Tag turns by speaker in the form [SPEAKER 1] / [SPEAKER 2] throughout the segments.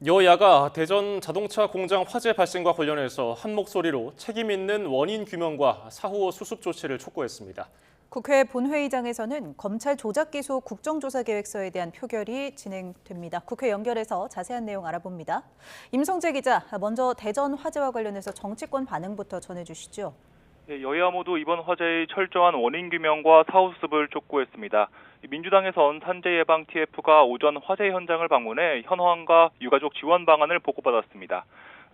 [SPEAKER 1] 여야가 대전 자동차 공장 화재 발생과 관련해서 한 목소리로 책임 있는 원인 규명과 사후 수습 조치를 촉구했습니다.
[SPEAKER 2] 국회 본회의장에서는 검찰 조작 기소 국정조사 계획서에 대한 표결이 진행됩니다. 국회 연결해서 자세한 내용 알아봅니다. 임성재 기자, 먼저 대전 화재와 관련해서 정치권 반응부터 전해주시죠.
[SPEAKER 3] 여야 모두 이번 화재의 철저한 원인 규명과 사후 수습을 촉구했습니다. 민주당에선 산재 예방 TF가 오전 화재 현장을 방문해 현황과 유가족 지원 방안을 보고받았습니다.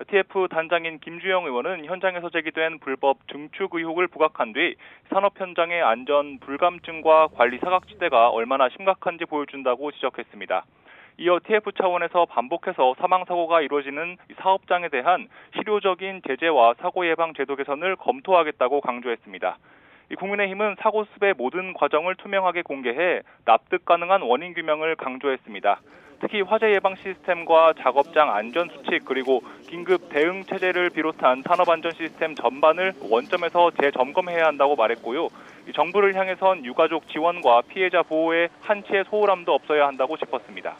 [SPEAKER 3] TF 단장인 김주영 의원은 현장에서 제기된 불법 증축 의혹을 부각한 뒤 산업 현장의 안전 불감증과 관리 사각지대가 얼마나 심각한지 보여준다고 지적했습니다. 이어 TF 차원에서 반복해서 사망사고가 이루어지는 사업장에 대한 실효적인 제재와 사고 예방 제도 개선을 검토하겠다고 강조했습니다. 국민의힘은 사고 수습의 모든 과정을 투명하게 공개해 납득 가능한 원인 규명을 강조했습니다. 특히 화재 예방 시스템과 작업장 안전 수칙 그리고 긴급 대응 체제를 비롯한 산업 안전 시스템 전반을 원점에서 재점검해야 한다고 말했고요. 정부를 향해선 유가족 지원과 피해자 보호에 한치의 소홀함도 없어야 한다고 짚었습니다.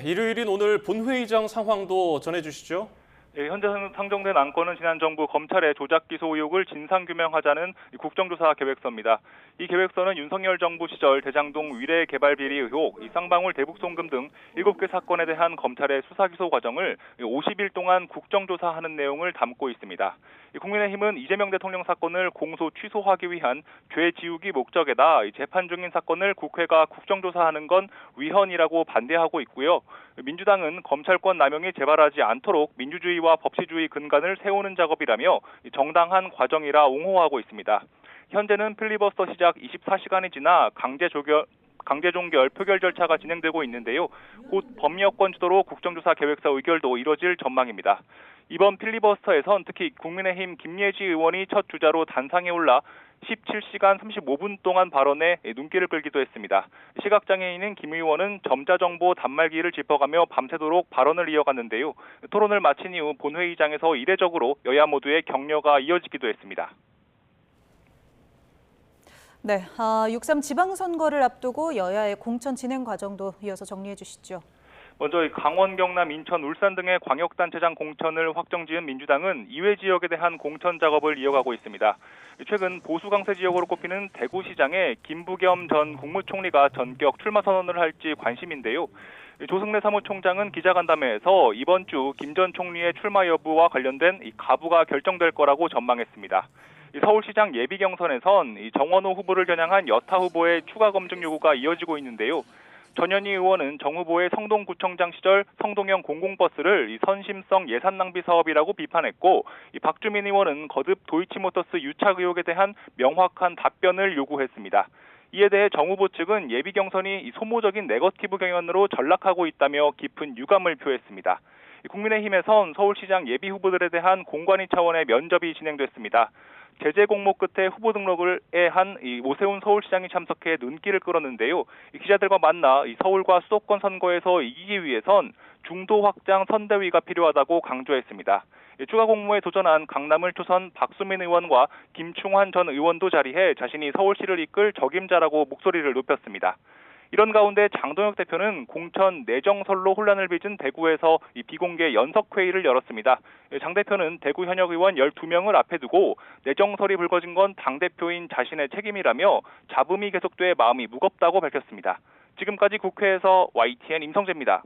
[SPEAKER 1] 일요일인 오늘 본회의장 상황도 전해주시죠.
[SPEAKER 3] 현재 상정된 안건은 지난 정부 검찰의 조작 기소 의혹을 진상규명하자는 국정조사 계획서입니다. 이 계획서는 윤석열 정부 시절 대장동 위례 개발 비리 의혹, 쌍방울 대북 송금 등 7개 사건에 대한 검찰의 수사 기소 과정을 50일 동안 국정조사하는 내용을 담고 있습니다. 국민의힘은 이재명 대통령 사건을 공소 취소하기 위한 죄 지우기 목적에다 재판 중인 사건을 국회가 국정조사하는 건 위헌이라고 반대하고 있고요. 민주당은 검찰권 남용이 재발하지 않도록 민주주의와 법치주의 근간을 세우는 작업이라며 정당한 과정이라 옹호하고 있습니다. 현재는 필리버스터 시작 24시간이 지나 강제 종결 표결 절차가 진행되고 있는데요. 곧 법여권 주도로 국정조사 계획서 의결도 이뤄질 전망입니다. 이번 필리버스터에선 특히 국민의힘 김예지 의원이 첫 주자로 단상에 올라 17시간 35분 동안 발언에 눈길을 끌기도 했습니다. 시각장애인인 김 의원은 점자정보 단말기를 짚어가며 밤새도록 발언을 이어갔는데요. 토론을 마친 이후 본회의장에서 이례적으로 여야 모두의 격려가 이어지기도 했습니다.
[SPEAKER 2] 네, 6.3 지방선거를 앞두고 여야의 공천 진행 과정도 이어서 정리해 주시죠.
[SPEAKER 3] 먼저 강원, 경남, 인천, 울산 등의 광역단체장 공천을 확정지은 민주당은 이외 지역에 대한 공천 작업을 이어가고 있습니다. 최근 보수 강세 지역으로 꼽히는 대구시장에 김부겸 전 국무총리가 전격 출마 선언을 할지 관심인데요. 조승래 사무총장은 기자간담회에서 이번 주 김 전 총리의 출마 여부와 관련된 가부가 결정될 거라고 전망했습니다. 서울시장 예비 경선에선 정원호 후보를 겨냥한 여타 후보의 추가 검증 요구가 이어지고 있는데요. 전현희 의원은 정 후보의 성동구청장 시절 성동형 공공버스를 선심성 예산 낭비 사업이라고 비판했고, 박주민 의원은 거듭 도이치모터스 유착 의혹에 대한 명확한 답변을 요구했습니다. 이에 대해 정 후보 측은 예비 경선이 소모적인 네거티브 경연으로 전락하고 있다며 깊은 유감을 표했습니다. 국민의힘에선 서울시장 예비 후보들에 대한 공관위 차원의 면접이 진행됐습니다. 제재 공모 끝에 후보 등록을 한 오세훈 서울시장이 참석해 눈길을 끌었는데요. 기자들과 만나 서울과 수도권 선거에서 이기기 위해선 중도 확장 선대위가 필요하다고 강조했습니다. 추가 공모에 도전한 강남을 초선 박수민 의원과 김충환 전 의원도 자리해 자신이 서울시를 이끌 적임자라고 목소리를 높였습니다. 이런 가운데 장동혁 대표는 공천 내정설로 혼란을 빚은 대구에서 비공개 연석회의를 열었습니다. 장 대표는 대구 현역 의원 12명을 앞에 두고 내정설이 불거진 건 당대표인 자신의 책임이라며 잡음이 계속돼 마음이 무겁다고 밝혔습니다. 지금까지 국회에서 YTN 임성재입니다.